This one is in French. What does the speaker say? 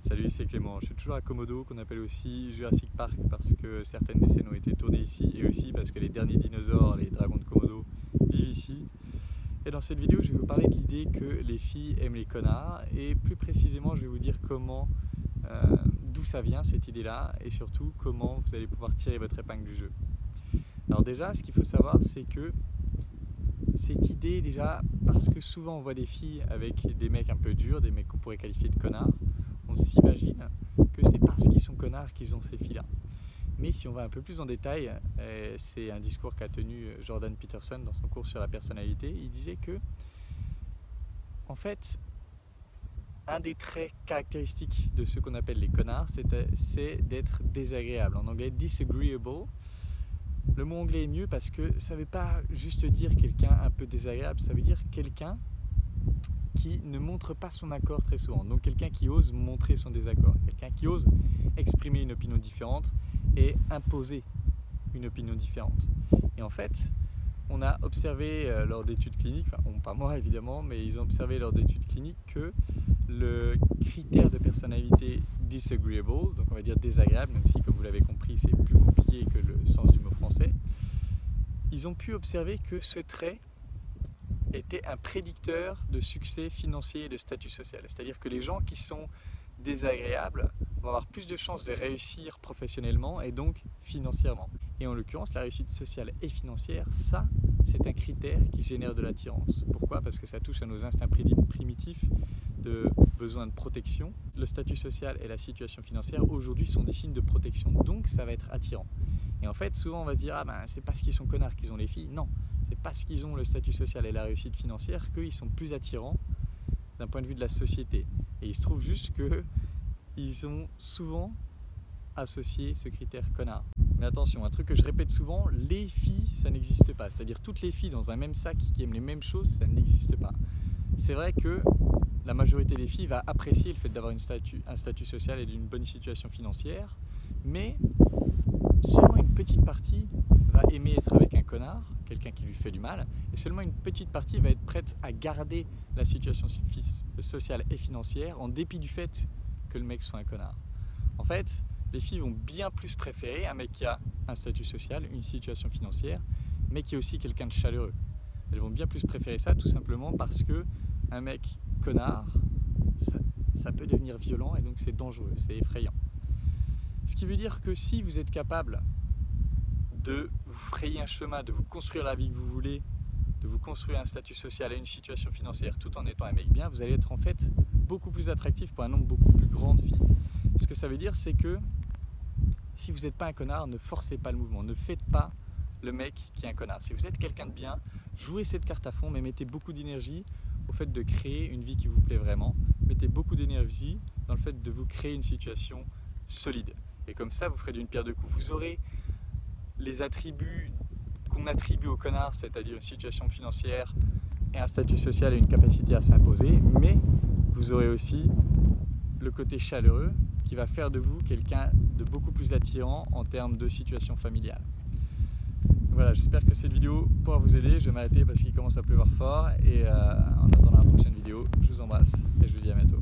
Salut, c'est Clément. Je suis toujours à Komodo, qu'on appelle aussi Jurassic Park, parce que certaines des scènes ont été tournées ici, et aussi parce que les derniers dinosaures, les dragons de Komodo, vivent ici. Et dans cette vidéo, je vais vous parler de l'idée que les filles aiment les connards, et plus précisément, je vais vous dire d'où ça vient cette idée-là, et surtout comment vous allez pouvoir tirer votre épingle du jeu. Alors déjà, ce qu'il faut savoir, c'est que cette idée, déjà, parce que souvent on voit des filles avec des mecs un peu durs, des mecs qu'on pourrait qualifier de connards, on s'imagine que c'est parce qu'ils sont connards qu'ils ont ces filles-là. Mais si on va un peu plus en détail, c'est un discours qu'a tenu Jordan Peterson dans son cours sur la personnalité. Il disait que, en fait, un des traits caractéristiques de ce qu'on appelle les connards, c'est d'être désagréable. En anglais, disagreeable. Le mot anglais est mieux parce que ça ne veut pas juste dire quelqu'un un peu désagréable, ça veut dire quelqu'un qui ne montre pas son accord très souvent. Donc quelqu'un qui ose montrer son désaccord, quelqu'un qui ose exprimer une opinion différente et imposer une opinion différente. Et en fait, on a observé lors d'études cliniques, enfin pas moi évidemment, mais ils ont observé lors d'études cliniques que le critère de personnalité disagreeable, donc on va dire désagréable, même si comme vous l'avez compris c'est plus compliqué que le sens du mot français, ils ont pu observer que ce trait était un prédicteur de succès financier et de statut social. C'est-à-dire que les gens qui sont désagréables vont avoir plus de chances de réussir professionnellement et donc financièrement. Et en l'occurrence, la réussite sociale et financière, ça, c'est un critère qui génère de l'attirance. Pourquoi? Parce que ça touche à nos instincts primitifs de besoin de protection. Le statut social et la situation financière, aujourd'hui, sont des signes de protection. Donc, ça va être attirant. Et en fait, souvent, on va se dire, ah ben, c'est parce qu'ils sont connards qu'ils ont les filles. Non, c'est parce qu'ils ont le statut social et la réussite financière qu'ils sont plus attirants d'un point de vue de la société. Et il se trouve juste qu'ils ont souvent associé ce critère connard. Mais attention, un truc que je répète souvent, les filles, ça n'existe pas. C'est-à-dire toutes les filles dans un même sac qui aiment les mêmes choses, ça n'existe pas. C'est vrai que la majorité des filles va apprécier le fait d'avoir un statut social et d'une bonne situation financière, mais seulement une petite partie va aimer être avec un connard, quelqu'un qui lui fait du mal, et seulement une petite partie va être prête à garder la situation sociale et financière en dépit du fait que le mec soit un connard. En fait, les filles vont bien plus préférer un mec qui a un statut social, une situation financière, mais qui est aussi quelqu'un de chaleureux. Elles vont bien plus préférer ça tout simplement parce que un mec connard, ça peut devenir violent et donc c'est dangereux, c'est effrayant. Ce qui veut dire que si vous êtes capable de vous frayer un chemin, de vous construire la vie que vous voulez, de vous construire un statut social et une situation financière tout en étant un mec bien, vous allez être en fait beaucoup plus attractif pour un nombre beaucoup plus grand de filles. Ce que ça veut dire, c'est que si vous n'êtes pas un connard, ne forcez pas le mouvement, ne faites pas le mec qui est un connard. Si vous êtes quelqu'un de bien, jouez cette carte à fond, mais mettez beaucoup d'énergie au fait de créer une vie qui vous plaît vraiment. Mettez beaucoup d'énergie dans le fait de vous créer une situation solide. Et comme ça, vous ferez d'une pierre deux coups. Vous aurez les attributs qu'on attribue aux connards, c'est-à-dire une situation financière et un statut social et une capacité à s'imposer, mais vous aurez aussi le côté chaleureux qui va faire de vous quelqu'un de beaucoup plus attirant en termes de situation familiale. Voilà, j'espère que cette vidéo pourra vous aider. Je vais m'arrêter parce qu'il commence à pleuvoir fort et en attendant la prochaine vidéo, je vous embrasse et je vous dis à bientôt.